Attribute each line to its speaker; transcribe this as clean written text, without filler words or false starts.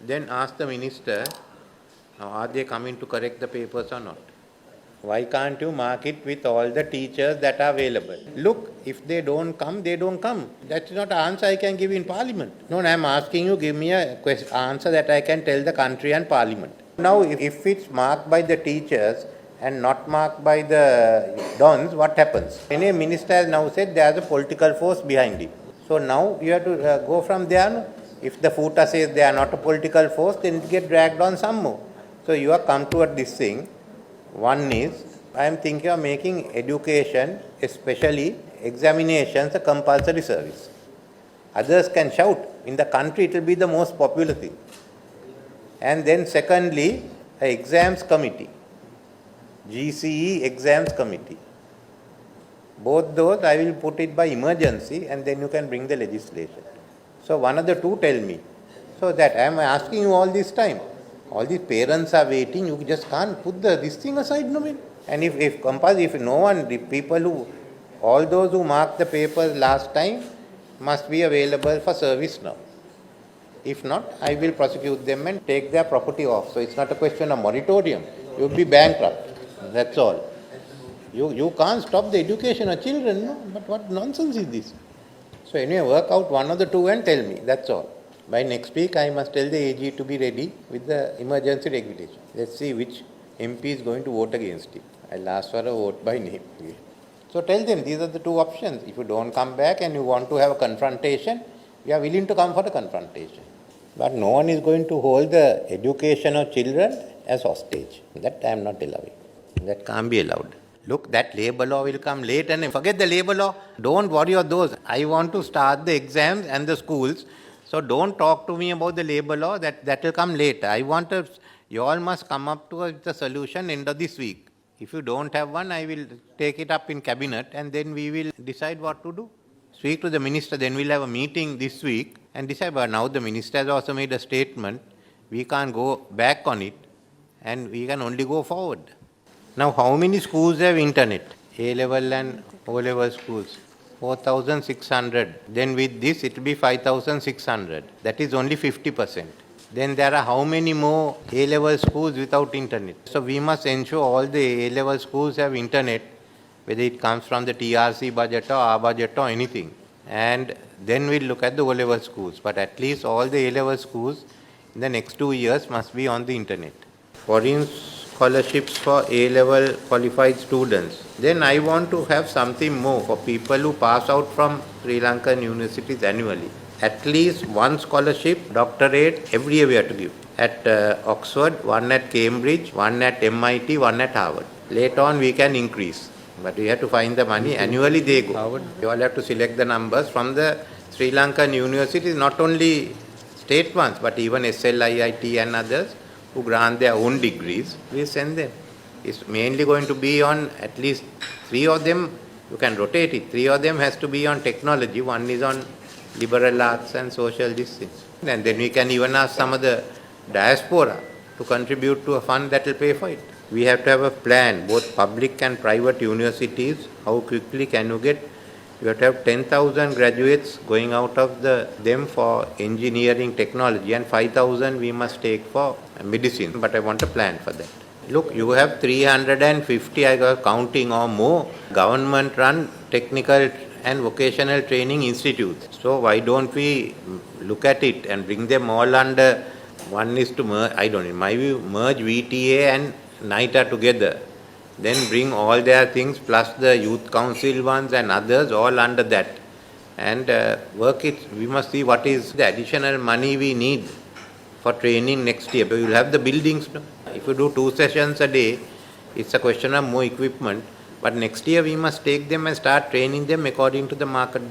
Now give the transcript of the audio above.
Speaker 1: Then ask the minister, are they coming to correct the papers or not? Why can't you mark it with all the teachers that are available? Look, if they don't come, they don't come. That's not an answer I can give in parliament. No, I'm asking you, give me a answer that I can tell the country and parliament. Now, if it's marked by the teachers and not marked by the dons, what happens? Any minister has now said there's a political force behind it. So now you have to go from there. No? If the FUTA says they are not a political force, then it gets dragged on some more. So you have come toward this thing. One is, I am thinking of making education, especially examinations, a compulsory service. Others can shout. In the country, it will be the most popular thing. And then secondly, an exams committee, GCE exams committee. Both those I will put it by emergency, and then you can bring the legislation. So one of the two tell me. So that I am asking you all this time. All these parents are waiting, you just can't put this thing aside, no man. And if no one, the people who, all those who marked the papers last time must be available for service now. If not, I will prosecute them and take their property off. So it's not a question of moratorium. You will be bankrupt. That's all. You can't stop the education of children, no? But what nonsense is this? So anyway, work out one of the two and tell me. That's all. By next week, I must tell the AG to be ready with the emergency regulation. Let's see which MP is going to vote against it. I'll ask for a vote by name. So tell them these are the two options. If you don't come back and you want to have a confrontation, we are willing to come for the confrontation. But no one is going to hold the education of children as hostage. That I am not allowing. That can't be allowed. Look, that labour law will come late and forget the labour law. Don't worry about those. I want to start the exams and the schools. So don't talk to me about the labour law, that will come later. You all must come up to a solution end of this week. If you don't have one, I will take it up in cabinet and then we will decide what to do. Speak to the minister, then we'll have a meeting this week and decide. But now the minister has also made a statement. We can't go back on it and we can only go forward. Now how many schools have internet? A-level and O-level schools. 4,600. Then with this, it will be 5,600. That is only 50%. Then there are how many more A-level schools without internet? So we must ensure all the A-level schools have internet, whether it comes from the TRC budget or our budget or anything. And then we'll look at the O-level schools. But at least all the A-level schools in the next 2 years must be on the internet. Foreign scholarships for A-level qualified students. Then I want to have something more for people who pass out from Sri Lankan universities annually. At least one scholarship, doctorate, every year we have to give. At Oxford, one at Cambridge, one at MIT, one at Harvard. Later on we can increase. But we have to find the money. Annually they go. Harvard. You all have to select the numbers from the Sri Lankan universities, not only state ones, but even SLIIT and others who grant their own degrees. We send them. It's mainly going to be on at least 3 of them. You can rotate it. 3 of them has to be on technology. One is on liberal arts and social justice. And then we can even ask some of the diaspora to contribute to a fund that will pay for it. We have to have a plan, both public and private universities. How quickly can you get? You have to have 10,000 graduates going out of them for engineering technology and 5,000 we must take for medicine. But I want a plan for that. Look, you have 350, I was counting or more, government-run technical and vocational training institutes. So why don't we look at it and bring them all under, one is to merge, I don't know, in my view, merge VTA and NITA together. Then bring all their things plus the youth council ones and others all under that. And work it, we must see what is the additional money we need for training next year. But we will have the buildings. No? If you do 2 sessions a day, it's a question of more equipment. But next year we must take them and start training them according to the market